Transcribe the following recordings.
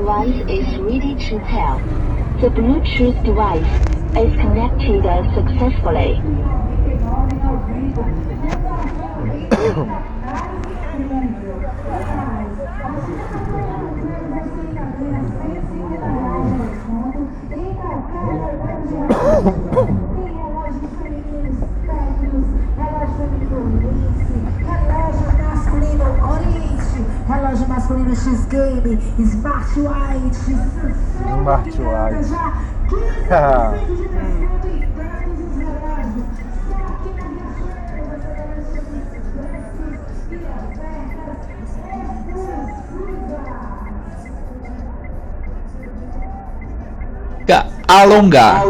device is ready to pair. The Bluetooth device is connected successfully. Relógio masculino X-Game, Smartwatch. Smartwatch. Alongar,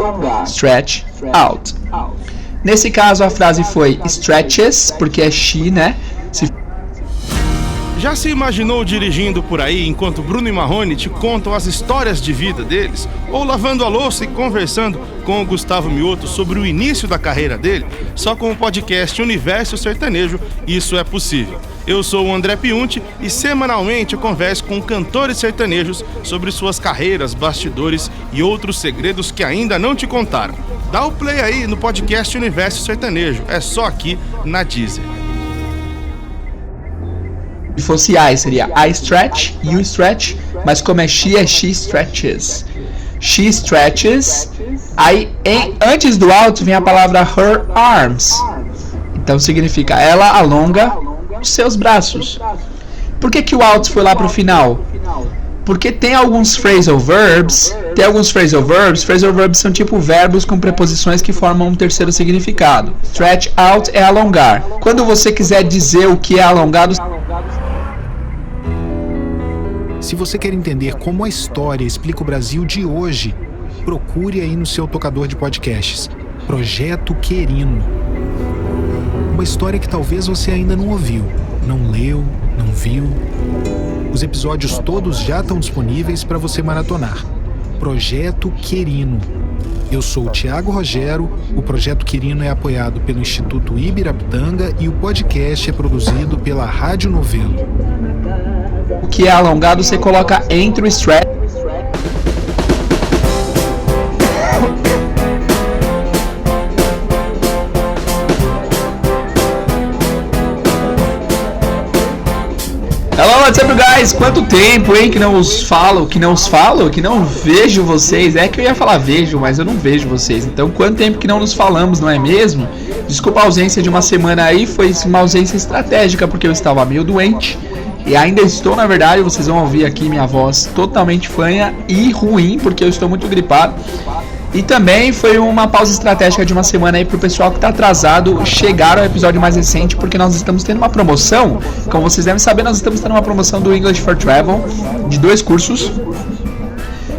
stretch out. Nesse caso a frase foi stretches, porque é she, né? Já se imaginou dirigindo por aí enquanto Bruno e Marrone te contam as histórias de vida deles? Ou lavando a louça e conversando com o Gustavo Mioto sobre o início da carreira dele? Só com o podcast Universo Sertanejo isso é possível. Eu sou o André Piunti e semanalmente eu converso com cantores sertanejos sobre suas carreiras, bastidores e outros segredos que ainda não te contaram. Dá o play aí no podcast Universo Sertanejo, é só aqui na Deezer. Se fosse I, seria I stretch, you stretch, mas como é she stretches. She stretches. Aí, antes do out vem a palavra her arms. Então significa ela alonga os seus braços. Por que o out foi lá pro final? Porque tem alguns phrasal verbs. Phrasal verbs são tipo verbos com preposições que formam um terceiro significado. Stretch out é alongar. Quando você quiser dizer o que é alongado, se você quer entender como a história explica o Brasil de hoje, procure aí no seu tocador de podcasts. Projeto Querino. Uma história que talvez você ainda não ouviu, não leu, não viu. Os episódios todos já estão disponíveis para você maratonar. Projeto Querino. Eu sou o Thiago Rogero, o Projeto Querino é apoiado pelo Instituto Ibirapitanga e o podcast é produzido pela Rádio Novelo. O que é alongado você coloca entre o stretch. Hello, what's up, guys? Quanto tempo, hein, que não vejo vocês. É que eu ia falar vejo, mas eu não vejo vocês. Então, quanto tempo que não nos falamos, não é mesmo? Desculpa a ausência de uma semana aí, foi uma ausência estratégica, porque eu estava meio doente. E ainda estou, na verdade, vocês vão ouvir aqui minha voz totalmente fanha e ruim, porque eu estou muito gripado. E também foi uma pausa estratégica de uma semana aí pro pessoal que tá atrasado chegar ao episódio mais recente, porque nós estamos tendo uma promoção. Como vocês devem saber, nós estamos tendo uma promoção do English for Travel de 2 cursos.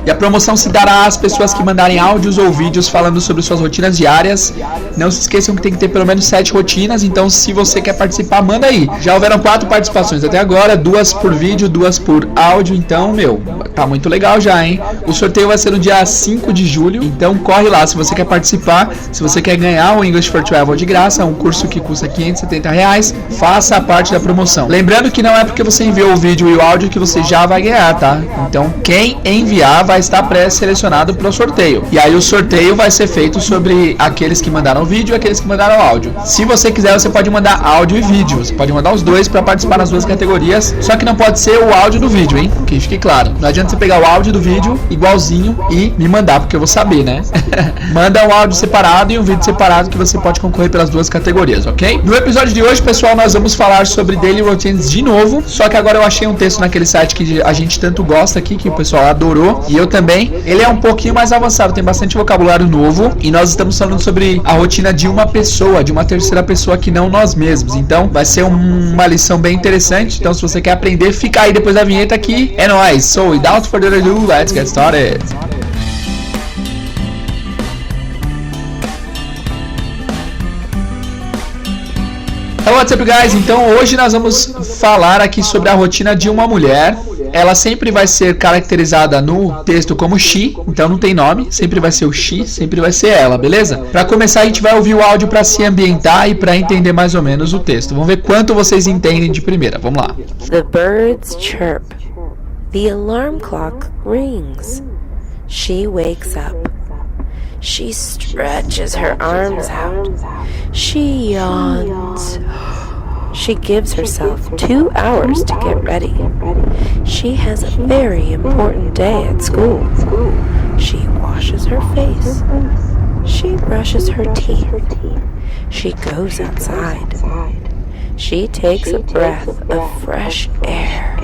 E a promoção se dará às pessoas que mandarem áudios ou vídeos falando sobre suas rotinas diárias. Não se esqueçam que tem que ter pelo menos 7 rotinas, então se você quer participar, manda aí. Já houveram 4 participações até agora, 2 por vídeo, 2 por áudio, então, tá muito legal já, hein? O sorteio vai ser no dia 5 de julho, então corre lá se você quer participar, se você quer ganhar o English for Travel de graça, um curso que custa R$570, faça a parte da promoção. Lembrando que não é porque você enviou o vídeo e o áudio que você já vai ganhar, tá? Então, quem enviar vai estar pré-selecionado para o sorteio. E aí o sorteio vai ser feito sobre aqueles que mandaram o vídeo e aqueles que mandaram o áudio. Se você quiser, você pode mandar áudio e vídeo. Você pode mandar os dois para participar nas 2 categorias. Só que não pode ser o áudio do vídeo, hein? Que fique claro. Não adianta você pegar o áudio do vídeo igualzinho e me mandar, porque eu vou saber, né? Manda um áudio separado e um vídeo separado que você pode concorrer pelas 2 categorias, ok? No episódio de hoje, pessoal, nós vamos falar sobre daily routines de novo. Só que agora eu achei um texto naquele site que a gente tanto gosta aqui, que o pessoal adorou. E eu também. Ele é um pouquinho mais avançado, tem bastante vocabulário novo. E nós estamos falando sobre a rotina de uma pessoa, de uma terceira pessoa que não nós mesmos. Então vai ser uma lição bem interessante. Então se você quer aprender, fica aí depois da vinheta aqui. É nóis! So, without further ado, let's get started! Hello, what's up, guys? Então hoje nós vamos falar aqui sobre a rotina de uma mulher. Ela sempre vai ser caracterizada no texto como she, então não tem nome, sempre vai ser o she, sempre vai ser ela, beleza? Para começar a gente vai ouvir o áudio para se ambientar e para entender mais ou menos o texto. Vamos ver quanto vocês entendem de primeira, vamos lá. The birds chirp. The alarm clock rings. She wakes up. She stretches her arms out. She yawns. She gives herself 2 hours to get ready. She has a very important day at school. She washes her face. She brushes her teeth. She goes outside. She takes a breath of fresh air.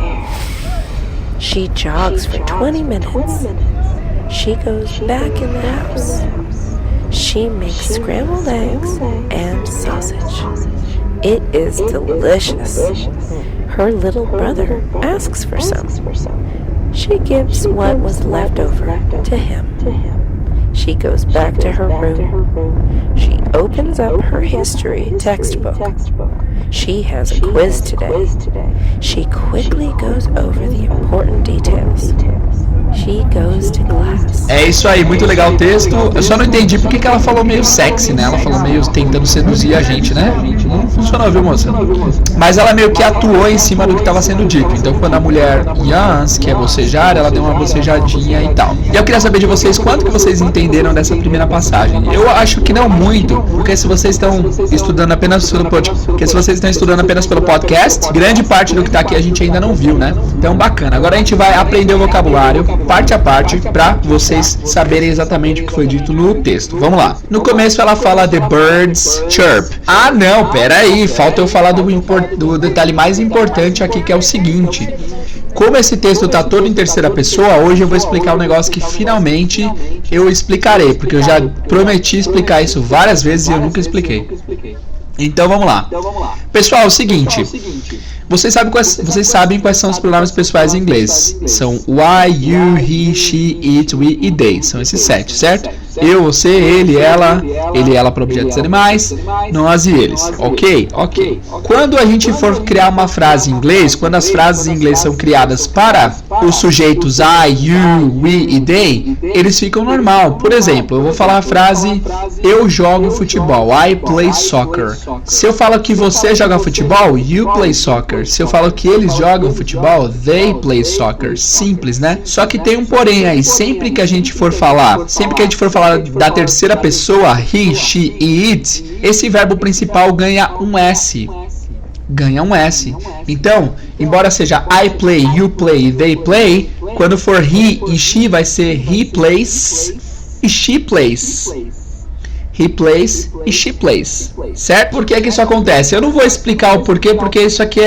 She jogs for 20 minutes. She goes back in the house. She makes scrambled eggs and sausage. It is delicious. Her little brother asks for some. She gives what was left over to him. She goes back to her room. She opens up her history textbook. She has a quiz today. She quickly goes over the important details. She goes to class. É isso aí, muito legal o texto. Eu só não entendi porque que ela falou meio sexy, né? Ela falou meio tentando seduzir a gente, né? Não funcionou, viu, moça? Mas ela meio que atuou em cima do que estava sendo dito. Então, quando a mulher yans, que é bocejar, ela deu uma bocejadinha e tal. E eu queria saber de vocês quanto que vocês entenderam dessa primeira passagem. Eu acho que não muito, porque se vocês estão estudando apenas pelo podcast, grande parte do que está aqui a gente ainda não viu, né? Então, bacana. Agora a gente vai aprender o vocabulário parte a parte para vocês saberem exatamente o que foi dito no texto. Vamos lá. No começo ela fala the birds chirp. Ah, não, pera aí, falta eu falar do detalhe mais importante aqui, que é o seguinte. Como esse texto está todo em terceira pessoa, hoje eu vou explicar um negócio que finalmente eu explicarei, porque eu já prometi explicar isso várias vezes e eu nunca expliquei. Então vamos lá. Pessoal, é o seguinte. Vocês sabem quais são os pronomes pessoais em inglês. São I, you, he, she, it, we e they. São esses 7, certo? Eu, você, ele, ela para objetos animais, nós e eles. Ok? Ok. Quando a gente for criar uma frase em inglês, quando as frases em inglês são criadas para os sujeitos I, you, we e they, eles ficam normal. Por exemplo, eu vou falar a frase eu jogo futebol. I play soccer. Se eu falo que você joga futebol, you play soccer. Se eu falo que eles jogam futebol, they play soccer. Simples, né? Só que tem um porém aí. Sempre que a gente for falar da terceira pessoa, he, she e it, esse verbo principal ganha um S. Então, embora seja I play, you play, they play, quando for he e she vai ser he plays e she plays. He plays e she plays, certo? Por que que isso acontece? Eu não vou explicar o porquê, porque isso aqui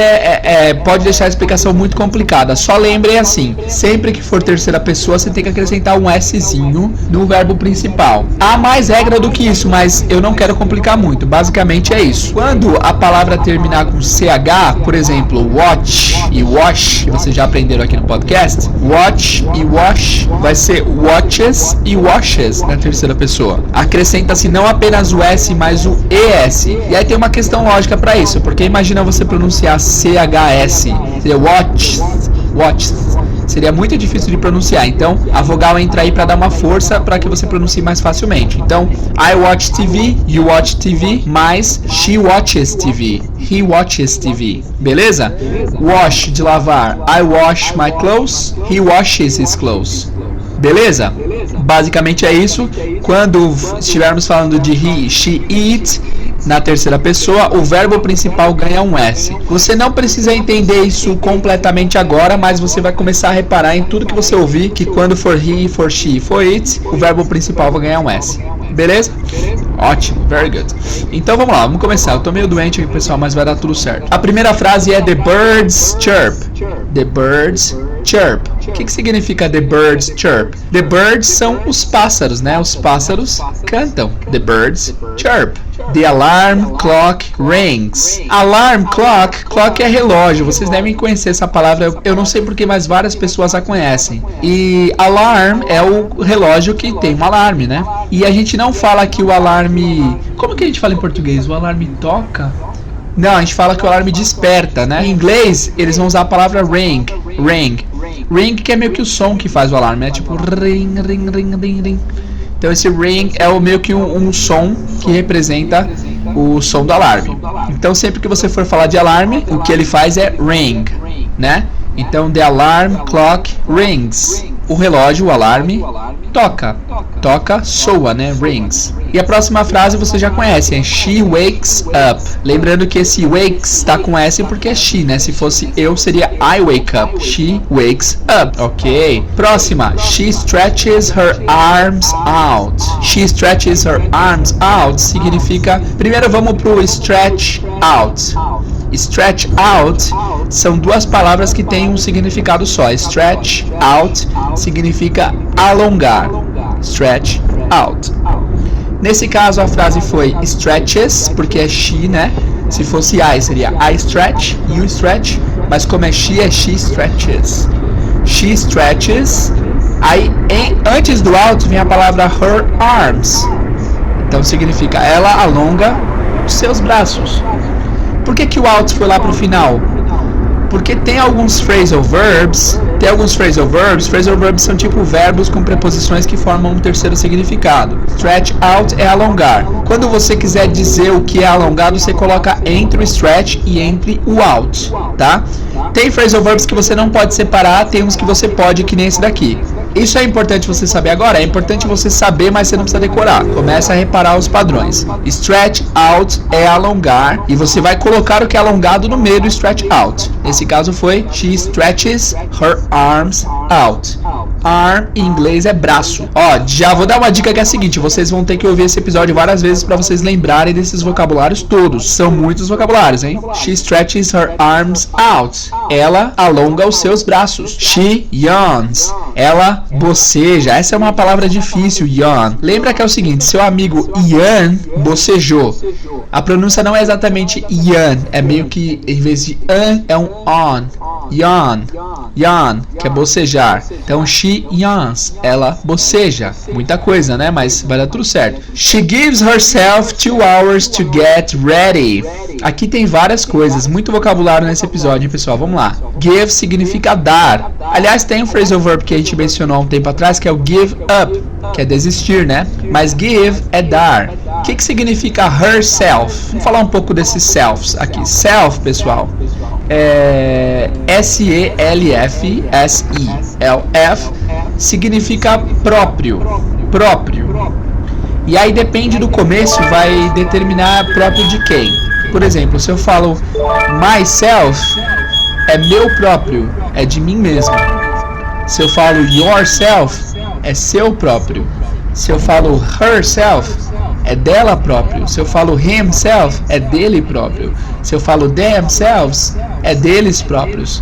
pode deixar a explicação muito complicada. Só lembrem assim, sempre que for terceira pessoa, você tem que acrescentar um Szinho no verbo principal. Há mais regra do que isso, mas eu não quero complicar muito. Basicamente é isso. Quando a palavra terminar com CH, por exemplo, watch e wash, que vocês já aprenderam aqui no podcast, watch e wash vai ser watches e washes na terceira pessoa. Acrescenta-se não apenas o S, mas o ES. E aí tem uma questão lógica para isso, porque imagina você pronunciar CHS, seria watch. Seria muito difícil de pronunciar, então a vogal entra aí para dar uma força para que você pronuncie mais facilmente. Então, I watch TV, you watch TV, mais she watches TV, he watches TV. Beleza? Wash, de lavar. I wash my clothes, he washes his clothes. Beleza? Basicamente é isso. Quando estivermos falando de he, she, it na terceira pessoa, o verbo principal ganha um S. Você não precisa entender isso completamente agora, mas você vai começar a reparar em tudo que você ouvir, que quando for he, for she, for it, o verbo principal vai ganhar um S. Beleza? Ótimo, very good. Então vamos lá, vamos começar. Eu tô meio doente aqui, pessoal, mas vai dar tudo certo. A primeira frase é the birds chirp. The birds chirp. O que significa the birds chirp? The birds são os pássaros, né? Os pássaros cantam. The birds chirp. The alarm clock rings. Alarm clock, clock é relógio. Vocês devem conhecer essa palavra. Eu não sei porque, mas várias pessoas a conhecem. E alarm é o relógio que tem um alarme, né? E a gente não fala que o alarme... Como que a gente fala em português? O alarme toca? Não, a gente fala que o alarme desperta, né? Em inglês, eles vão usar a palavra ring. Ring, que é meio que o som que faz o alarme. É tipo ring, ring, ring, ring, ring. Então esse ring é meio que um som que representa o som do alarme. Então sempre que você for falar de alarme, o que ele faz é ring, né? Então, the alarm clock rings. O relógio, o alarme, toca. Toca, soa, né? Rings. E a próxima frase você já conhece, é she wakes up. Lembrando que esse wakes tá com S porque é she, né? Se fosse eu, seria I wake up. She wakes up, ok? Próxima, she stretches her arms out. She stretches her arms out significa... Primeiro vamos pro stretch out. Stretch out são duas palavras que têm um significado só. Stretch out significa alongar. Stretch out. Nesse caso a frase foi stretches, porque é she, né? Se fosse I, seria I stretch, you stretch. Mas como é she stretches. She stretches. Aí antes do out vem a palavra her arms. Então significa ela alonga os seus braços. Por que o out foi lá pro final? Porque tem alguns phrasal verbs. Phrasal verbs são tipo verbos com preposições que formam um terceiro significado. Stretch out é alongar. Quando você quiser dizer o que é alongado, você coloca entre o stretch e entre o out, tá? Tem phrasal verbs que você não pode separar, tem uns que você pode, que nem esse daqui. Isso é importante você saber agora, é importante você saber, mas você não precisa decorar. Começa a reparar os padrões. Stretch out é alongar, e você vai colocar o que é alongado no meio do stretch out. Nesse caso foi she stretches her arms out. Arm em inglês é braço. Ó, já vou dar uma dica que é a seguinte, vocês vão ter que ouvir esse episódio várias vezes para vocês lembrarem desses vocabulários todos. São muitos vocabulários, hein? She stretches her arms out. Ela alonga os seus braços. She yawns. Ela boceja. Essa é uma palavra difícil, yawn. Lembra que é o seguinte, seu amigo Ian bocejou. A pronúncia não é exatamente Ian, é meio que em vez de an é um on. Yawn, yawn, que é bocejar. Então she yawns, ela boceja. Muita coisa, né? Mas vai dar tudo certo. She gives herself 2 hours to get ready. Aqui tem várias coisas, muito vocabulário nesse episódio, hein, pessoal? Vamos lá. Give significa dar. Aliás, tem um phrasal verb que a gente mencionou há um tempo atrás, que é o give up, que é desistir, né? Mas give é dar. O que significa herself? Vamos falar um pouco desses selves aqui. Self, pessoal, é S-E-L-F-S-I. L-F significa próprio. Próprio. E aí depende do começo, vai determinar próprio de quem. Por exemplo, se eu falo myself, é meu próprio, é de mim mesmo. Se eu falo yourself, é seu próprio. Se eu falo herself, é dela próprio. Se eu falo himself, é dele próprio. Se eu falo themselves, é deles próprios.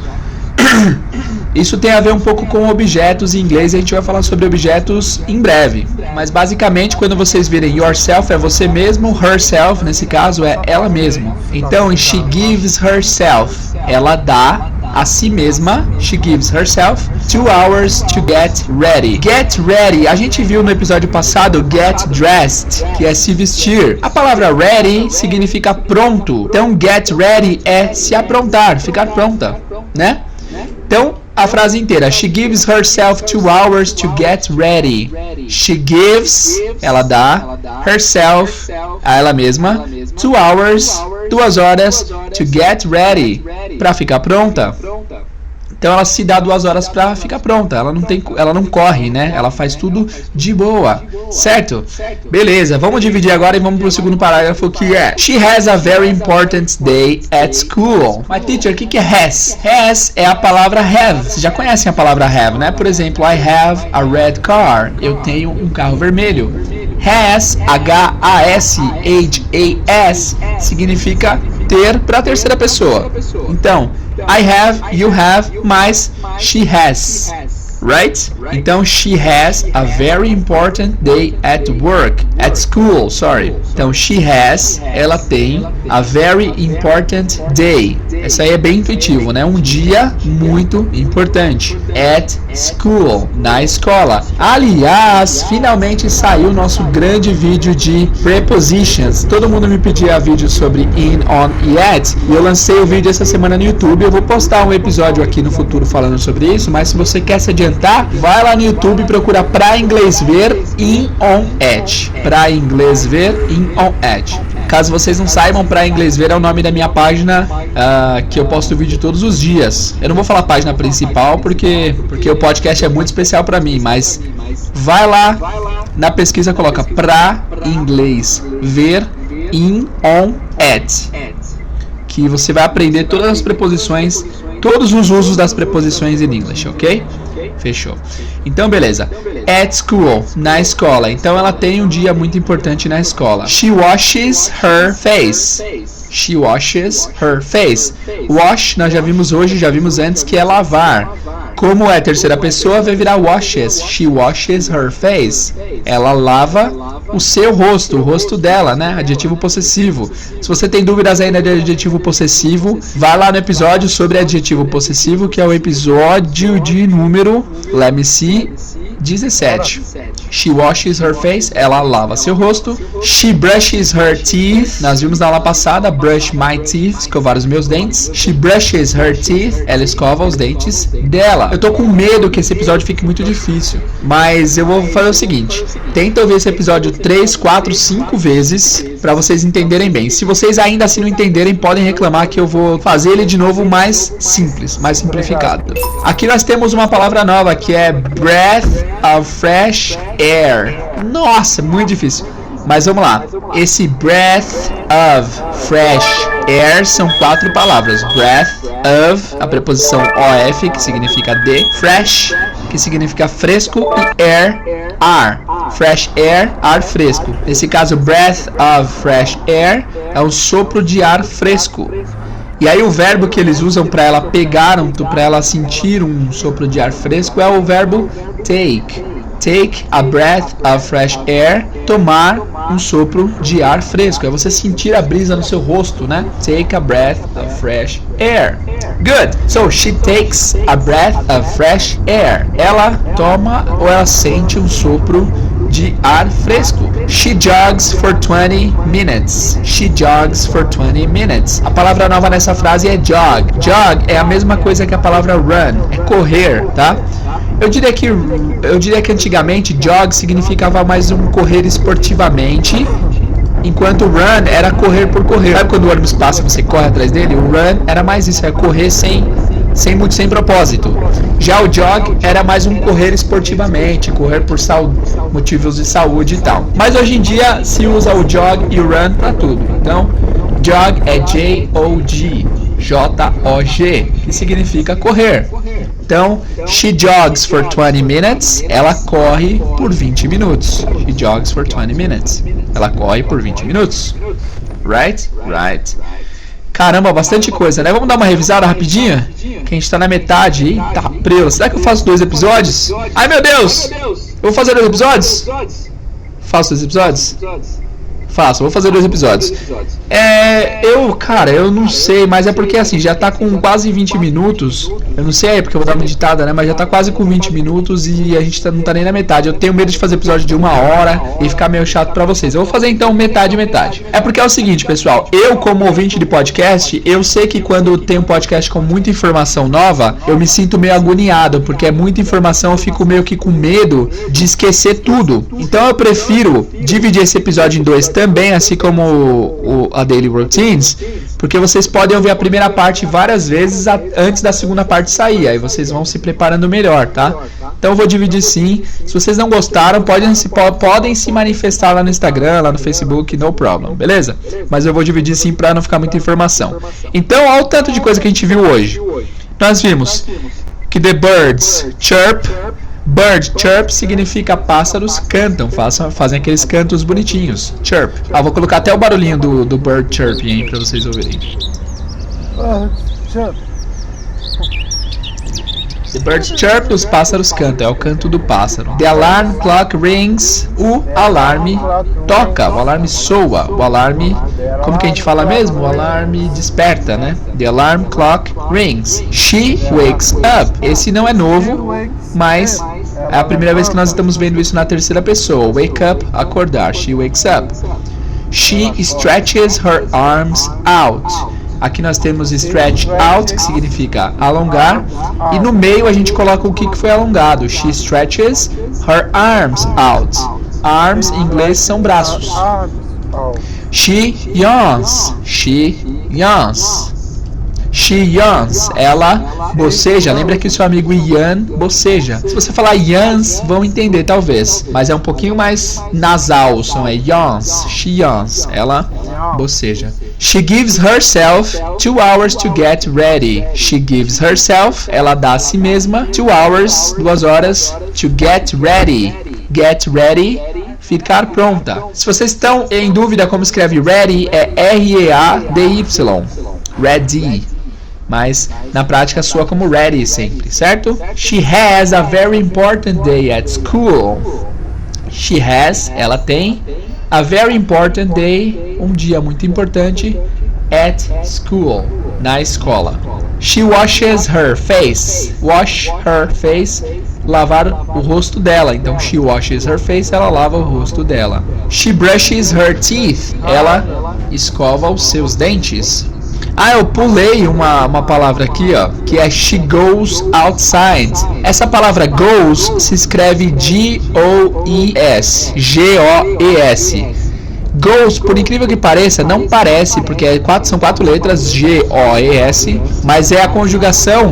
Isso tem a ver um pouco com objetos em inglês, e a gente vai falar sobre objetos em breve. Mas basicamente, quando vocês virem yourself, é você mesmo, herself, nesse caso, é ela mesma. Então, she gives herself, ela dá a si mesma, she gives herself 2 hours to get ready. Get ready, a gente viu no episódio passado get dressed, que é se vestir. A palavra ready significa pronto. Então, get ready é se aprontar, ficar pronta, né? Então, a frase inteira. She gives herself 2 hours to get ready. She gives, ela dá, herself, a ela mesma, 2 hours, 2 horas, to get ready, para ficar pronta. Então ela se dá 2 horas para ficar pronta. Ela não corre, né? Ela faz tudo de boa, certo? Beleza, vamos dividir agora e vamos pro segundo parágrafo, que é she has a very important day at school. My teacher, o que é has? Has é a palavra have. Vocês já conhecem a palavra have, né? Por exemplo, I have a red car. Eu tenho um carro vermelho. Has, H-A-S, H-A-S, significa ter para a terceira pessoa. Então, I have, you have, mas she has. Right? Então, she has a very important day at work. At school, sorry. Então, she has, ela tem a very important day. Essa aí é bem intuitivo, né? Um dia muito importante. At school, na escola. Aliás, finalmente saiu o nosso grande vídeo de prepositions. Todo mundo me pedia vídeo sobre in, on e at. E eu lancei o vídeo essa semana no YouTube. Eu vou postar um episódio aqui no futuro falando sobre isso. Mas se você quer se adiantar, vai lá no YouTube e procura pra inglês ver in, on, at. Pra inglês ver in, on, at. Caso vocês não saibam, pra Inglês Ver é o nome da minha página, que eu posto vídeo todos os dias. Eu não vou falar página principal porque o podcast é muito especial pra mim, mas vai lá na pesquisa, coloca pra Inglês Ver in, on, at, que você vai aprender todas as preposições, todos os usos das preposições em English, ok? Fechou. Então, beleza. At school, na escola. Então, ela tem um dia muito importante na escola. She washes her face. She washes her face. Wash, nós já vimos hoje, já vimos antes, que é lavar. Como é terceira pessoa, vai virar washes. She washes her face. Ela lava o seu rosto, o rosto dela, né? Adjetivo possessivo. Se você tem dúvidas ainda de adjetivo possessivo, vai lá no episódio sobre adjetivo possessivo, que é o episódio de número, let me see, 17. She washes her face. Ela lava seu rosto. She brushes her teeth. Nós vimos na aula passada, brush my teeth, escovar os meus dentes. She brushes her teeth. Ela escova os dentes dela. Eu tô com medo que esse episódio fique muito difícil, mas eu vou fazer o seguinte: tenta ouvir esse episódio 3, 4, 5 vezes pra vocês entenderem bem. Se vocês ainda assim não entenderem, podem reclamar que eu vou fazer ele de novo mais simples, mais simplificado. Aqui nós temos uma palavra nova que é breath of fresh air. Nossa, muito difícil. Mas vamos lá. Esse breath of fresh air são 4 palavras. Breath of, a preposição of, que significa de. Fresh, que significa fresco. E air, ar. Fresh air, ar fresco. Nesse caso, breath of fresh air é o sopro de ar fresco. E aí o verbo que eles usam para ela pegar, para ela sentir um sopro de ar fresco, é o verbo take. Take a breath of fresh air. Tomar um sopro de ar fresco. É você sentir a brisa no seu rosto, né? Take a breath of fresh air. Good. So she takes a breath of fresh air. Ela toma ou ela sente um sopro de ar fresco. She jogs for 20 minutes. She jogs for 20 minutes. A palavra nova nessa frase é jog. Jog é a mesma coisa que a palavra run. É correr, tá? Eu diria que antigamente jog significava mais um correr esportivamente, enquanto run era correr por correr. Sabe quando o ônibus passa e você corre atrás dele? O run era mais isso, é correr sem propósito. Já o jog era mais um correr esportivamente, correr por motivos de saúde e tal. Mas hoje em dia se usa o jog e o run para tudo. Então, jog é J-O-G, J-O-G, que significa correr. Então, she jogs for 20 minutes. Ela corre por 20 minutos. She jogs for 20 minutes. Ela corre por 20 minutos. Right? Right. Caramba, bastante coisa, né? Vamos dar uma revisada rapidinha? Que a gente tá na metade. Eita, prela. Será que eu faço 2 episódios? Ai, meu Deus! Eu vou fazer 2 episódios? Faço 2 episódios? Faço, vou fazer 2 episódios. Eu não sei, mas é porque assim, já tá com quase 20 minutos. Eu não sei, é porque eu vou dar uma editada, né? Mas já tá quase com 20 minutos e a gente não tá nem na metade. Eu tenho medo de fazer episódio de 1 hora e ficar meio chato pra vocês. Eu vou fazer então metade. É porque é o seguinte, pessoal. Eu, como ouvinte de podcast, eu sei que quando tem um podcast com muita informação nova, eu me sinto meio agoniado, porque é muita informação, eu fico meio que com medo de esquecer tudo. Então eu prefiro dividir esse episódio em 2 também, assim como a Daily Routines, porque vocês podem ouvir a primeira parte várias vezes antes da segunda parte sair, aí vocês vão se preparando melhor, tá? Então eu vou dividir sim. Se vocês não gostaram, podem se manifestar lá no Instagram, lá no Facebook, no problem, beleza? Mas eu vou dividir sim pra não ficar muita informação. Então, olha o tanto de coisa que a gente viu hoje. Nós vimos que the birds chirp. Bird chirp significa pássaros cantam, fazem aqueles cantos bonitinhos. Chirp. Vou colocar até o barulhinho do bird chirping aí pra vocês ouvirem. Chirp. The birds chirp, os pássaros cantam, é o canto do pássaro. The alarm clock rings, o alarme toca, o alarme soa, o alarme, como que a gente fala mesmo? O alarme desperta, né? The alarm clock rings. She wakes up. Esse não é novo, mas é a primeira vez que nós estamos vendo isso na terceira pessoa. Wake up, acordar. She wakes up. She stretches her arms out. Aqui nós temos stretch out, que significa alongar, e no meio a gente coloca o que foi alongado. She stretches her arms out. Arms em inglês são braços. Oh. She yawns. She yawns. She yawns. Ela boceja. Lembra que o seu amigo Ian boceja. Se você falar yawns, vão entender talvez. Mas é um pouquinho mais nasal. O som é yawns. She yawns. Ela boceja. She gives herself 2 hours to get ready. She gives herself. Ela dá a si mesma 2 hours, 2 horas, to get ready. Get ready. Ficar pronta. Se vocês estão em dúvida como escreve ready, é R-E-A-D-Y. Ready. Mas na prática soa como ready sempre, certo? She has a very important day at school. She has, ela tem, a very important day, um dia muito importante, at school, na escola. She washes her face. Wash her face, lavar o rosto dela. Então, she washes her face, ela lava o rosto dela. She brushes her teeth. Ela escova os seus dentes. Ah, eu pulei uma palavra aqui, ó, que é she goes outside. Essa palavra goes se escreve G-O-E-S. G-O-E-S. Goes, por incrível que pareça, não parece, porque são 4 letras, G-O-E-S, mas é a conjugação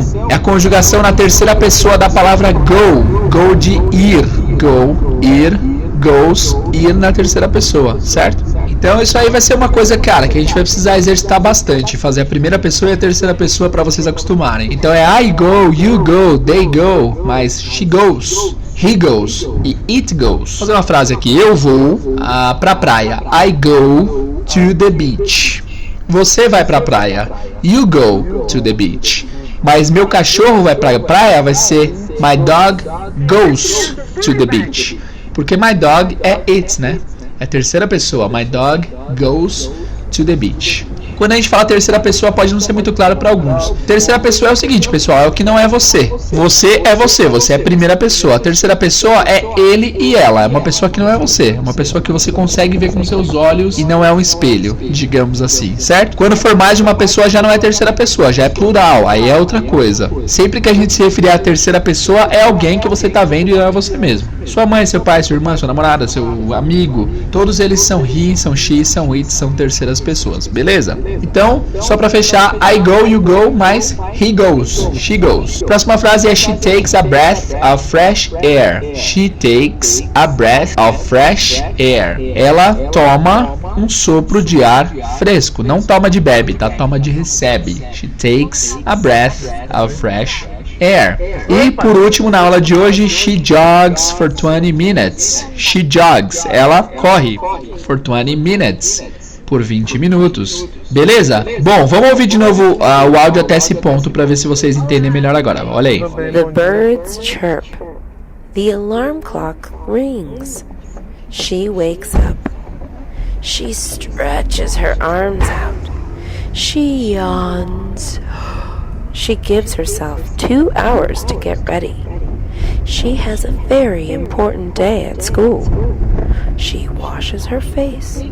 na terceira pessoa da palavra go. Go de ir. Go, ir, goes, ir na terceira pessoa, certo? Então isso aí vai ser uma coisa, cara, que a gente vai precisar exercitar bastante, fazer a primeira pessoa e a terceira pessoa para vocês acostumarem. Então é I go, you go, they go, mas she goes, he goes e it goes. Vou fazer uma frase aqui, eu vou pra praia. I go to the beach. Você vai pra praia. You go to the beach. Mas meu cachorro vai pra praia, vai ser my dog goes to the beach. Porque my dog é it, né? É terceira pessoa. My dog goes to the beach. Quando a gente fala terceira pessoa, pode não ser muito claro para alguns. Terceira pessoa é o seguinte, pessoal, é o que não é você. Você é você, você é a primeira pessoa. A terceira pessoa é ele e ela. É uma pessoa que não é você. É uma pessoa que você consegue ver com seus olhos e não é um espelho, digamos assim, certo? Quando for mais de uma pessoa, já não é terceira pessoa, já é plural. Aí é outra coisa. Sempre que a gente se referir à terceira pessoa, é alguém que você tá vendo e não é você mesmo. Sua mãe, seu pai, sua irmã, sua namorada, seu amigo, todos eles são he, são she, são it, são terceiras pessoas, beleza? Então, só pra fechar, I go, you go, mas he goes, she goes. Próxima frase é she takes a breath of fresh air. She takes a breath of fresh air. Ela toma um sopro de ar fresco. Não toma de bebe, tá? Toma de recebe. She takes a breath of fresh air. E por último, na aula de hoje, she jogs for 20 minutes. She jogs, ela corre for 20 minutes. Por 20 minutos. Beleza? Bom, vamos ouvir de novo o áudio até esse ponto para ver se vocês entendem melhor agora. Olha aí. The birds chirp. The alarm clock rings. She wakes up. She stretches her arms out. She yawns. She gives herself 2 hours to get ready. She has a very important day at school. She washes her face.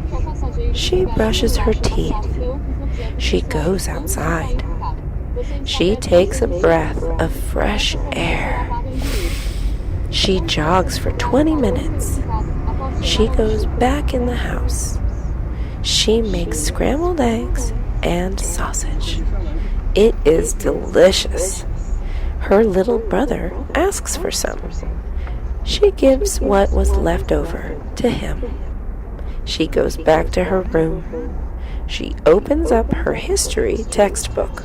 She brushes her teeth. She goes outside. She takes a breath of fresh air. She jogs for 20 minutes. She goes back in the house. She makes scrambled eggs and sausage. It is delicious. Her little brother asks for some. She gives what was left over to him. She goes back to her room. She opens up her history textbook.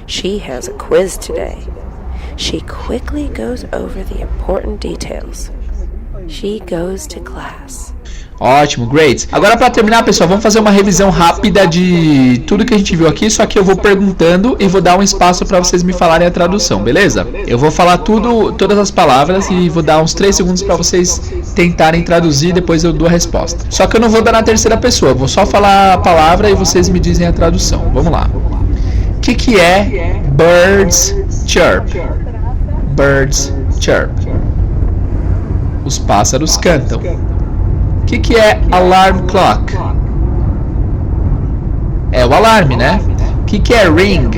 She has a quiz today. She quickly goes over the important details. She goes to class. Ótimo, great. Agora para terminar, pessoal, vamos fazer uma revisão rápida de tudo que a gente viu aqui, só que eu vou perguntando e vou dar um espaço para vocês me falarem a tradução, beleza? Eu vou falar todas as palavras e vou dar uns 3 segundos para vocês tentarem traduzir, depois eu dou a resposta. Só que eu não vou dar na terceira pessoa, eu vou só falar a palavra e vocês me dizem a tradução. Vamos lá. O que é birds chirp? Birds chirp. Os pássaros cantam. O que é alarm clock? É o alarme, né? O que é ring?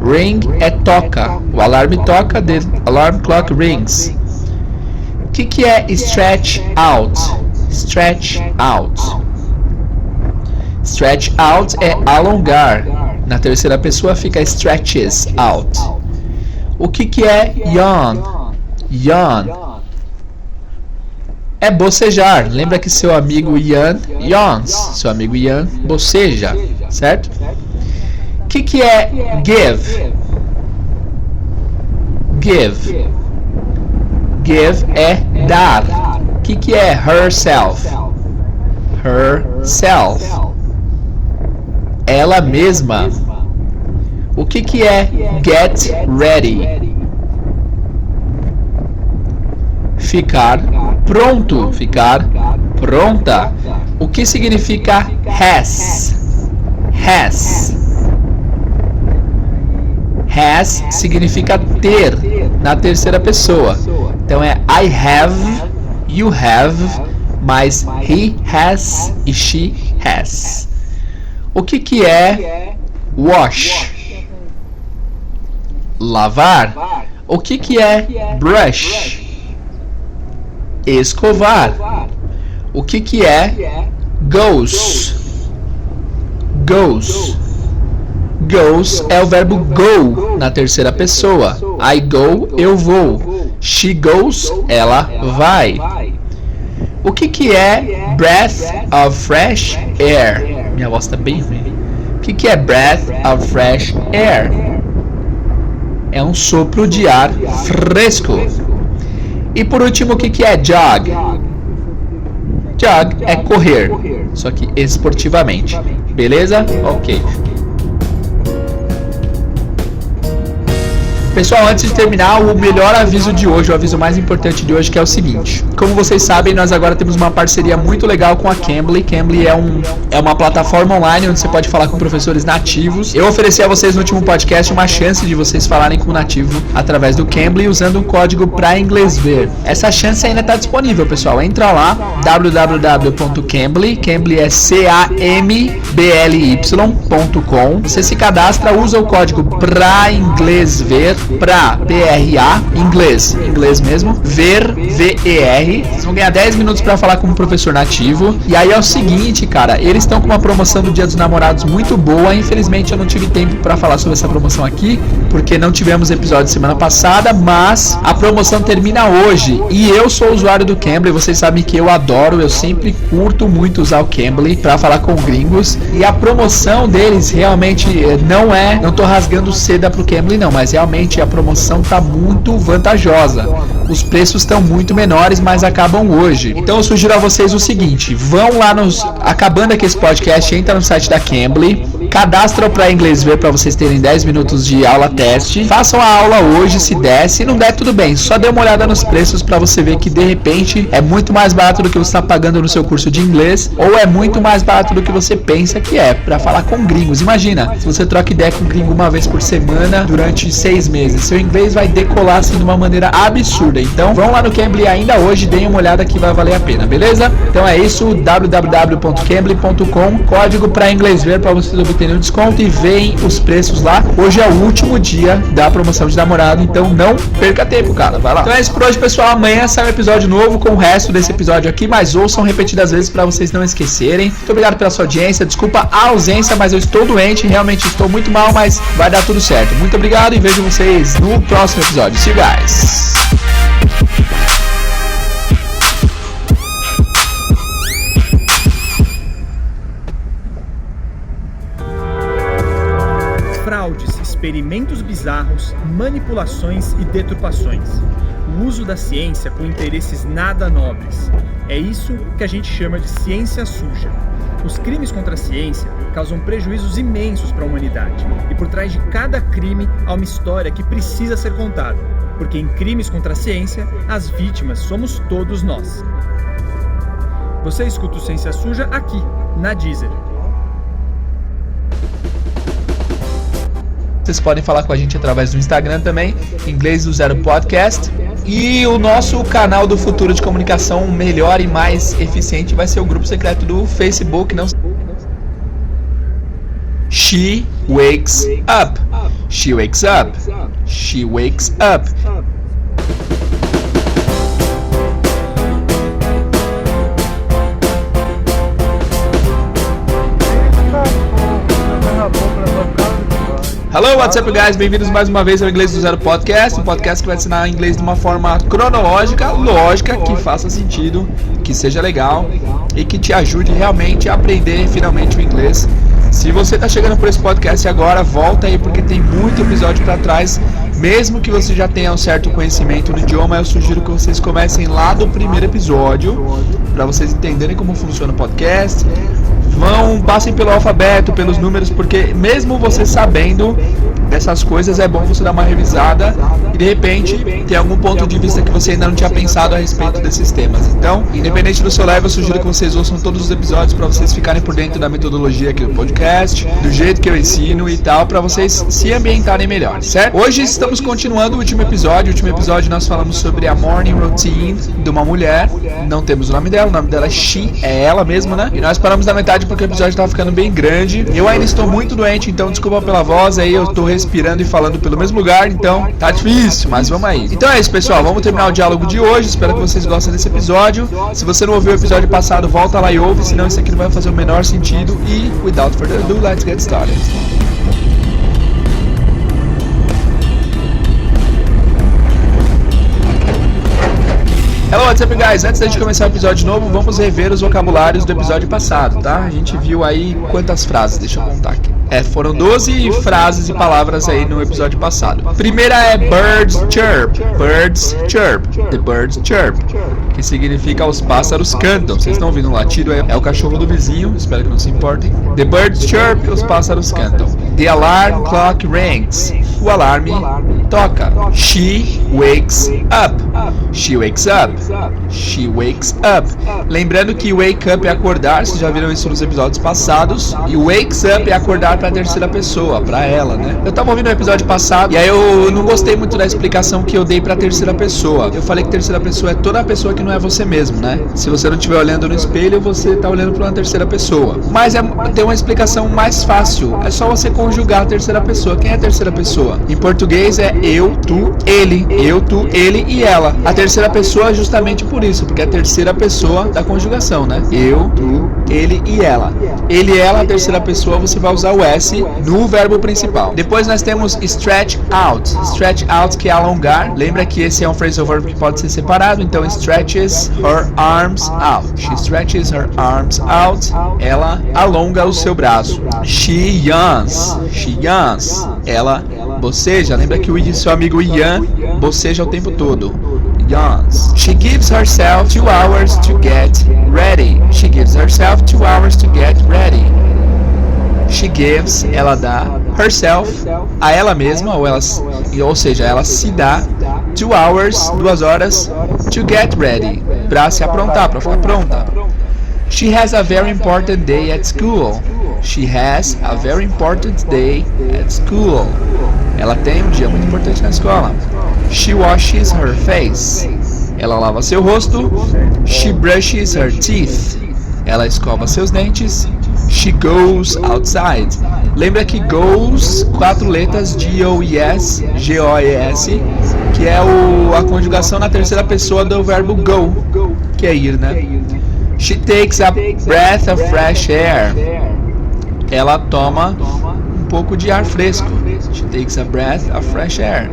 Ring é toca. O alarme toca, the alarm clock rings. O que é stretch out? Stretch out. Stretch out é alongar. Na terceira pessoa fica stretches out. O que é yawn? Yawn é bocejar. Lembra que seu amigo Ian yawns. Seu amigo Ian boceja, certo? O que é give? Give. Give é dar. O que é herself? Herself. Ela mesma. O que é get ready? Ficar pronto, ficar pronta. O que significa has? Has. Has significa ter na terceira pessoa. Então é I have, you have, mas he has e she has. O que é wash? Lavar. O que é brush? Escovar. O que é goes? Goes. Goes é o verbo go na terceira pessoa. I go, eu vou. She goes, ela vai. O que é breath of fresh air? Minha voz tá bem ruim. O que é breath of fresh air? É um sopro de ar fresco. E por último, o que é jog? Jog é correr, só que esportivamente. Beleza? Ok. Pessoal, antes de terminar, o melhor aviso de hoje, o aviso mais importante de hoje, que é o seguinte. Como vocês sabem, nós agora temos uma parceria muito legal com a Cambly. Cambly é uma plataforma online onde você pode falar com professores nativos. Eu ofereci a vocês no último podcast uma chance de vocês falarem com um nativo através do Cambly usando um código para inglês ver. Essa chance ainda está disponível, pessoal. Entra lá, www.cambly, Cambly é cambly.com. Você se cadastra, usa o código para inglês ver, pra PRA, inglês mesmo, ver, VER. Vocês vão ganhar 10 minutos pra falar com um professor nativo. E aí é o seguinte, cara, eles estão com uma promoção do Dia dos Namorados muito boa. Infelizmente eu não tive tempo pra falar sobre essa promoção aqui, porque não tivemos episódio semana passada, mas a promoção termina hoje. E eu sou usuário do Cambly, vocês sabem que eu adoro, eu sempre curto muito usar o Cambly pra falar com gringos. E a promoção deles realmente não tô rasgando seda pro Cambly não, mas realmente a promoção tá muito vantajosa. Os preços estão muito menores, mas acabam hoje. Então eu sugiro a vocês o seguinte: vão lá acabando aqui esse podcast, entra no site da Cambly, cadastra para inglês ver para vocês terem 10 minutos de aula teste. Façam a aula hoje, se der. Se não der, tudo bem. Só dê uma olhada nos preços para você ver que de repente é muito mais barato do que você está pagando no seu curso de inglês, ou é muito mais barato do que você pensa que é para falar com gringos. Imagina, se você troca ideia com um gringo uma vez por semana durante 6 meses. Seu inglês vai decolar assim de uma maneira absurda. Então vão lá no Cambly ainda hoje, deem uma olhada que vai valer a pena, beleza? Então é isso, www.cambly.com, código para inglês ver para vocês obterem um desconto e veem os preços lá. Hoje é o último dia da promoção de namorado, então não perca tempo, cara, vai lá. Então é isso por hoje, pessoal. Amanhã sai um episódio novo com o resto desse episódio aqui, mas ouçam repetidas vezes para vocês não esquecerem. Muito obrigado pela sua audiência, desculpa a ausência, mas eu estou doente, realmente estou muito mal, mas vai dar tudo certo. Muito obrigado e vejo vocês no próximo episódio. See you guys! Fraudes, experimentos bizarros, manipulações e deturpações. O uso da ciência com interesses nada nobres. É isso que a gente chama de ciência suja. Os crimes contra a ciência causam prejuízos imensos para a humanidade. E por trás de cada crime há uma história que precisa ser contada. Porque em crimes contra a ciência, as vítimas somos todos nós. Você escuta o Ciência Suja aqui, na Deezer. Vocês podem falar com a gente através do Instagram também, Inglês do Zero Podcast. E o nosso canal do futuro de comunicação melhor e mais eficiente vai ser o grupo secreto do Facebook. Não... She wakes up. She wakes up. She wakes up. Hello, what's up, guys? Bem-vindos mais uma vez ao Inglês do Zero Podcast, um podcast que vai ensinar inglês de uma forma cronológica, lógica, que faça sentido, que seja legal e que te ajude realmente a aprender finalmente o inglês. Se você está chegando por esse podcast agora, volta aí porque tem muito episódio para trás. Mesmo que você já tenha um certo conhecimento no idioma, eu sugiro que vocês comecem lá do primeiro episódio para vocês entenderem como funciona o podcast. Passem pelo alfabeto, pelos números, porque mesmo você sabendo dessas coisas, é bom você dar uma revisada e de repente tem algum ponto de vista que você ainda não tinha pensado a respeito desses temas. Então, independente do seu level, eu sugiro que vocês ouçam todos os episódios para vocês ficarem por dentro da metodologia aqui do podcast, do jeito que eu ensino e tal, para vocês se ambientarem melhor, certo? Hoje estamos continuando o último episódio. No último episódio nós falamos sobre a morning routine de uma mulher. Não temos o nome dela é She, é ela mesma, né? E nós paramos na metade porque o episódio tava ficando bem grande. Eu ainda estou muito doente, então desculpa pela voz aí, eu tô respirando e falando pelo mesmo lugar, então tá difícil, mas vamos aí. Então é isso, pessoal, vamos terminar o diálogo de hoje. Espero que vocês gostem desse episódio. Se você não ouviu o episódio passado, volta lá e ouve, senão isso aqui não vai fazer o menor sentido. E, without further ado, let's get started. Hello, what's up, guys? Antes da gente começar o episódio novo, vamos rever os vocabulários do episódio passado, tá? A gente viu aí quantas frases, deixa eu contar aqui. Foram 12 frases e palavras aí no episódio passado. Primeira é birds chirp. Birds chirp. The birds chirp. Que significa os pássaros cantam. Vocês estão ouvindo um latido? É o cachorro do vizinho, espero que não se importem. The birds chirp, os pássaros cantam. The alarm clock rings. O alarme toca. She wakes up. She wakes up. She wakes up. Lembrando que wake up é acordar, vocês já viram isso nos episódios passados. E wakes up é acordar pra terceira pessoa, pra ela, né? Eu tava ouvindo o episódio passado e aí eu não gostei muito da explicação que eu dei pra terceira pessoa. Eu falei que terceira pessoa é toda a pessoa que não é você mesmo, né? Se você não estiver olhando no espelho, você tá olhando pra uma terceira pessoa. Mas tem uma explicação mais fácil. É só você conjugar a terceira pessoa. Quem é a terceira pessoa? Em português é eu, tu, ele. Eu, tu, ele e ela. A terceira pessoa é justamente por isso, porque é a terceira pessoa da conjugação, né? Eu, tu, ele e ela. Ele e ela, a terceira pessoa, você vai usar o S no verbo principal. Depois nós temos stretch out. Stretch out, que é alongar. Lembra que esse é um phrasal verb que pode ser separado. Então, stretches her arms out. She stretches her arms out. Ela alonga o seu braço. She yawns. She yawns. Ela boceja. Lembra que o seu amigo Ian boceja o tempo todo. Yawns. She gives herself 2 hours to get ready. She gives herself 2 hours to get ready. She gives, ela dá, herself, a ela mesma, ou seja, ela se dá 2 hours, 2 horas, to get ready, para se aprontar, para ficar pronta. She has a very important day at school. She has a very important day at school. Ela tem um dia muito importante na escola. She washes her face. Ela lava seu rosto. She brushes her teeth. Ela escova seus dentes. She goes outside. Lembra que goes, 4 letras, G-O-E-S, G-O-E-S, que é a conjugação na terceira pessoa do verbo go, que é ir, né? She takes a breath of fresh air. Ela toma um pouco de ar fresco. She takes a breath of fresh air.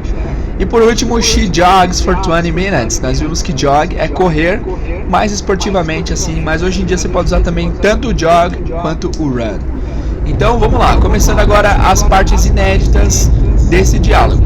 E por último, she jogs for 20 minutes. Nós vimos que jog é correr mais esportivamente assim, mas hoje em dia você pode usar também tanto o jog quanto o run. Então vamos lá, começando agora as partes inéditas desse diálogo.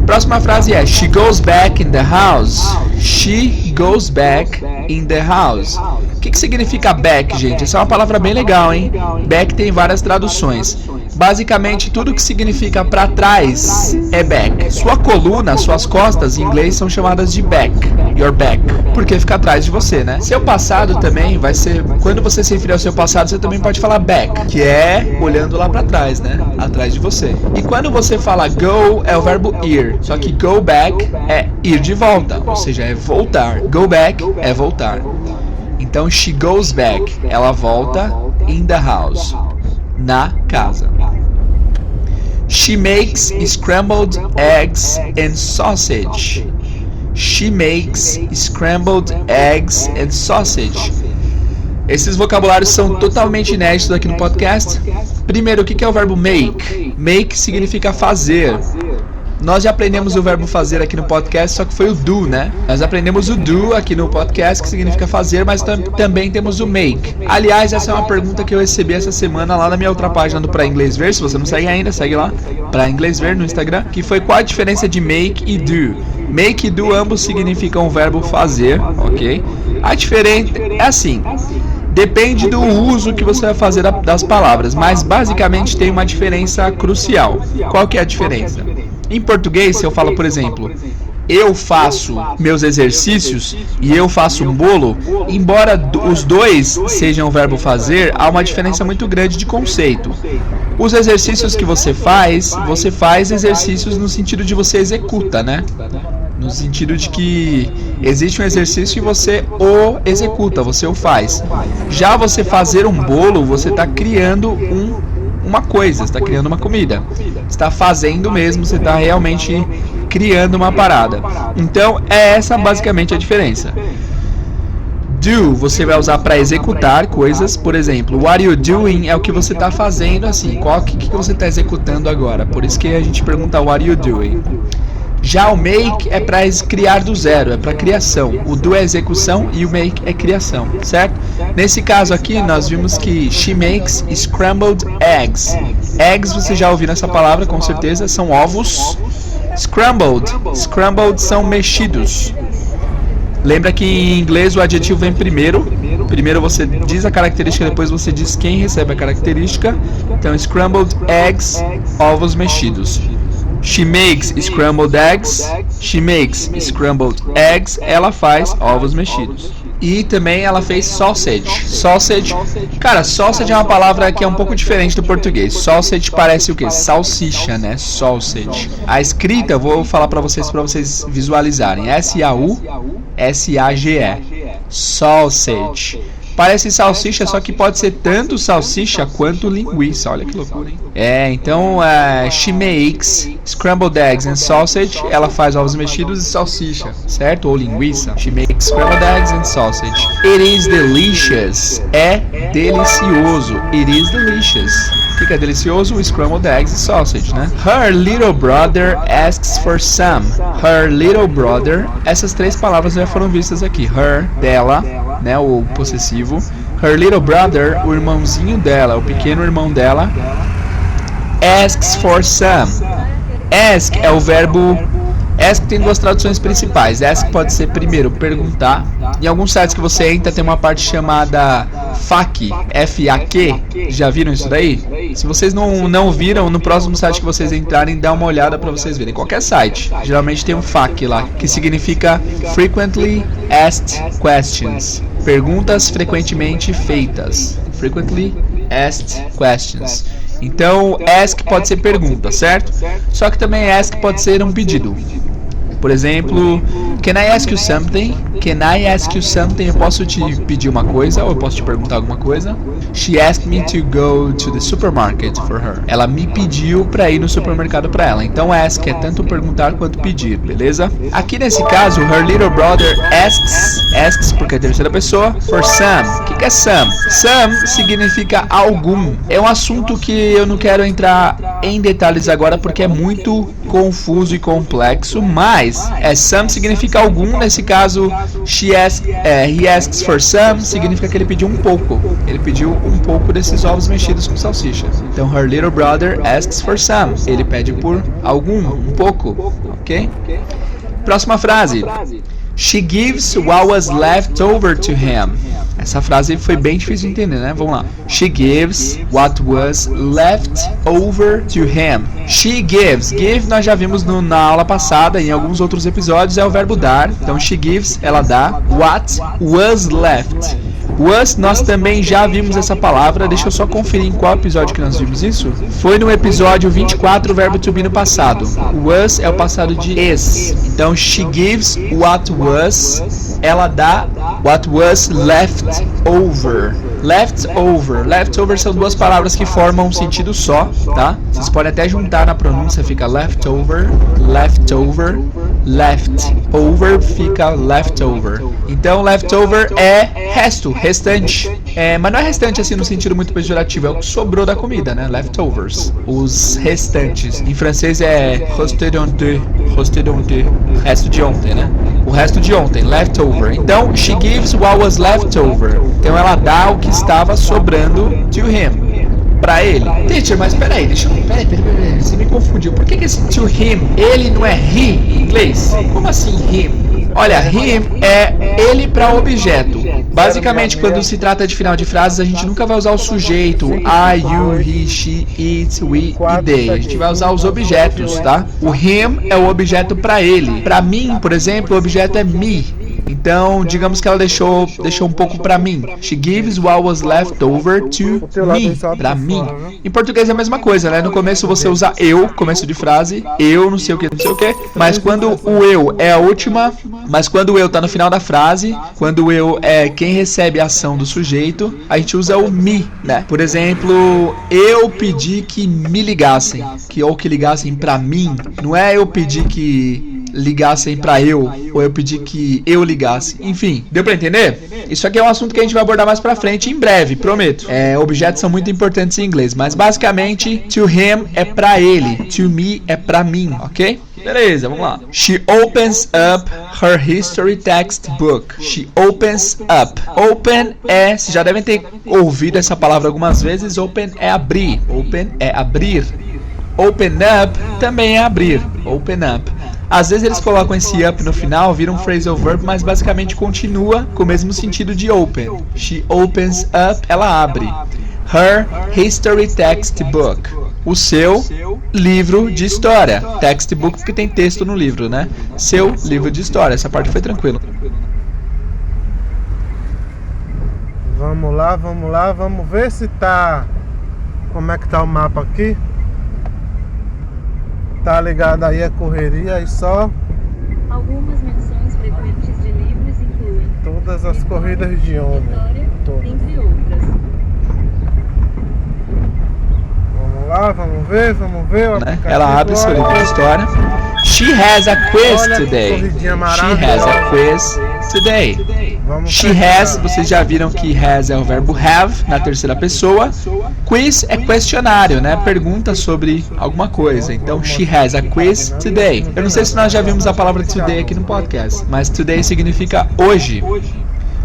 Próxima frase é she goes back in the house. She goes back in the house. O que significa back, gente? Essa é uma palavra bem legal, hein? Back tem várias traduções. Basicamente, tudo que significa para trás é back. Sua coluna, suas costas, em inglês, são chamadas de back. Your back. Porque fica atrás de você, né? Seu passado também vai ser... Quando você se referir ao seu passado, você também pode falar back, que é olhando lá para trás, né? Atrás de você. E quando você fala go, é o verbo ir. Só que go back é ir de volta, ou seja, é voltar. Go back é voltar. Então, she goes back. Ela volta in the house. Na casa. She makes scrambled eggs and sausage. She makes scrambled eggs and sausage. Esses vocabulários são totalmente inéditos aqui no podcast. Primeiro, o que é o verbo make? Make significa fazer. Nós já aprendemos o verbo fazer aqui no podcast, só que foi o do, né? Nós aprendemos o do aqui no podcast, que significa fazer, mas também temos o make. Aliás, essa é uma pergunta que eu recebi essa semana lá na minha outra página do Pra Inglês Ver. Se você não segue ainda, segue lá, Pra Inglês Ver no Instagram. Que foi qual a diferença de make e do. Make e do ambos significam o verbo fazer, ok? A diferença é assim... Depende do uso que você vai fazer das palavras, mas basicamente tem uma diferença crucial. Qual que é a diferença? Em português, se eu falo, por exemplo, eu faço meus exercícios e eu faço um bolo, embora os dois sejam o verbo fazer, há uma diferença muito grande de conceito. Os exercícios que você faz exercícios no sentido de você executa, né? No sentido de que existe um exercício e você o executa, você o faz. Já você fazer um bolo, você está criando uma coisa, está criando uma comida. Está fazendo mesmo, você está realmente criando uma parada. Então, é essa basicamente a diferença. Do, você vai usar para executar coisas. Por exemplo, what are you doing é o que você está fazendo assim. Qual que você está executando agora? Por isso que a gente pergunta what are you doing. Já o make é para criar do zero, é para criação. O do é execução e o make é criação, certo? Nesse caso aqui, nós vimos que she makes scrambled eggs. Eggs, você já ouviu essa palavra, com certeza, são ovos. Scrambled são mexidos. Lembra que em inglês o adjetivo vem primeiro. Primeiro você diz a característica, depois você diz quem recebe a característica. Então, scrambled eggs, ovos mexidos. She makes scrambled eggs. She makes scrambled eggs. Ela faz ovos mexidos. E também ela fez sausage. Sausage. Cara, sausage é uma palavra que é um pouco diferente do português. Sausage parece o quê? Salsicha, né? Sausage. A escrita, eu vou falar pra vocês visualizarem. S-A-U-S-A-G-E. Sausage. Parece salsicha, só que pode ser tanto salsicha quanto linguiça. Olha que loucura, hein? Então, she makes scrambled eggs and sausage. Ela faz ovos mexidos e salsicha, certo? Ou linguiça. She makes scrambled eggs and sausage. It is delicious. É delicioso. It is delicious. O que é delicioso? Scrambled eggs e sausage, né? Her little brother asks for some. Her little brother. Essas três palavras já foram vistas aqui. Her, dela, né? O possessivo. Her little brother, o irmãozinho dela, o pequeno irmão dela, asks for some. Ask é o verbo. Ask tem duas traduções principais. Ask pode ser primeiro perguntar. Em alguns sites que você entra tem uma parte chamada FAQ, F-A-Q. Já viram isso daí? Se vocês não viram, no próximo site que vocês entrarem, dá uma olhada para vocês verem. Qualquer site, geralmente tem um FAQ lá, que significa Frequently Asked Questions. Perguntas frequentemente feitas. Frequently Asked Questions. Então, ask pode ser pergunta, certo? Só que também ask pode ser um pedido. Por exemplo, can I ask you something? Can I ask you something? Eu posso te pedir uma coisa ou eu posso te perguntar alguma coisa? She asked me to go to the supermarket for her. Ela me pediu para ir no supermercado para ela. Então ask é tanto perguntar quanto pedir, beleza? Aqui nesse caso, her little brother asks porque é terceira pessoa, for some. O que é some? Some significa algum. É um assunto que eu não quero entrar em detalhes agora porque é muito confuso e complexo, mas some significa algum. Nesse caso, he asks for some significa que ele pediu um pouco. Ele pediu um pouco desses ovos mexidos com salsicha. Então, her little brother asks for some. Ele pede por algum, um pouco, ok? Próxima frase. She gives what was left over to him. Essa frase foi bem difícil de entender, né? Vamos lá. She gives what was left over to him. She gives. Give nós já vimos na aula passada, em alguns outros episódios, é o verbo dar. Então, she gives, ela dá. What was left. Was, nós também já vimos essa palavra. Deixa eu só conferir em qual episódio que nós vimos isso. Foi no episódio 24, o verbo to be no passado. Was é o passado de is. Então, she gives what was. Ela dá what was left over. Left over. Left over são duas palavras que formam um sentido só, tá? Vocês podem até juntar na pronúncia, fica leftover, leftover, left over, fica leftover. Então, leftover é resto, restante. Mas não é restante assim no sentido muito pejorativo, é o que sobrou da comida, né? Leftovers. Os restantes. Em francês é resté d'ontem, resto de ontem, né? O resto de ontem, leftover. Então, she gives what was leftover. Então ela dá o que estava sobrando to him. Pra ele. Teacher, mas peraí, peraí, você me confundiu. Por que esse to him, ele não é he em inglês? Como assim him? Olha, him é ele para objeto. Basicamente, quando se trata de final de frases, a gente nunca vai usar o sujeito I, you, he, she, it, we e they. A gente vai usar os objetos, tá? O him é o objeto para ele. Para mim, por exemplo, o objeto é me. Então, digamos que ela deixou um pouco pra mim. She gives what was left over to me. Pra mim. Em português é a mesma coisa, né? No começo você usa eu, começo de frase. Eu, não sei o que, não sei o que. Mas quando o eu é a última. Mas quando o eu tá no final da frase. Quando o eu é quem recebe a ação do sujeito. A gente usa o me, né? Por exemplo, eu pedi que me ligassem. Ou que ligassem pra mim. Não é eu pedir que ligassem pra eu, ou eu pedi que eu ligasse. Enfim, deu pra entender? Isso aqui é um assunto que a gente vai abordar mais pra frente, em breve, prometo. Objetos são muito importantes em inglês, mas basicamente, to him é pra ele, to me é pra mim, ok? Beleza, vamos lá. She opens up her history textbook. She opens up. Open é, vocês já devem ter ouvido essa palavra algumas vezes, open é abrir. Open é abrir. Open up também é abrir. Open up. Às vezes eles colocam esse up no final, vira um phrasal verb, mas basicamente continua com o mesmo sentido de open. She opens up, ela abre. Her history textbook. O seu livro de história. Textbook porque tem texto no livro, né? Seu livro de história. Essa parte foi tranquila. Vamos lá, vamos ver se tá... Como é que tá o mapa aqui? Tá ligado aí a correria e só... Algumas menções frequentes de livros incluem todas as corridas de homem. Vitória, entre outras. Vamos ver. Né? Ela abre seu livro de história. She has a quiz today. She has a quiz today. She has, vocês já viram que has é o verbo have na terceira pessoa. Quiz é questionário, né? Pergunta sobre alguma coisa. Então, she has a quiz today. Eu não sei se nós já vimos a palavra today aqui no podcast, mas today significa hoje.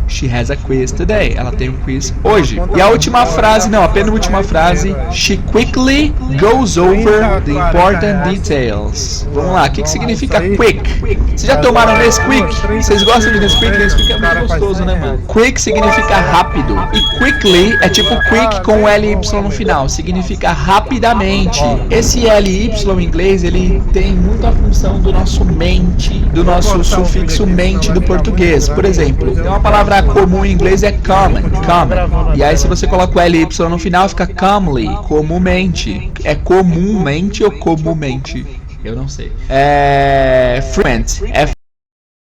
She has a quiz today. Ela tem um quiz hoje. E a última frase, não, a penúltima frase. She quickly goes over the important details. Vamos lá, o que significa quick? Vocês já tomaram Nesquik? Vocês gostam de Nesquik? Nesquik é muito gostoso, né, mano? Quick significa rápido. E quickly é tipo quick com LY no final. Significa rapidamente. Esse LY em inglês, ele tem muito a função do nosso mente, do nosso sufixo mente do português. Por exemplo, tem uma palavra comum em inglês é common. E aí se você coloca o LY no final fica commonly, comumente. É comumente ou comumente? Eu não sei. Frequent.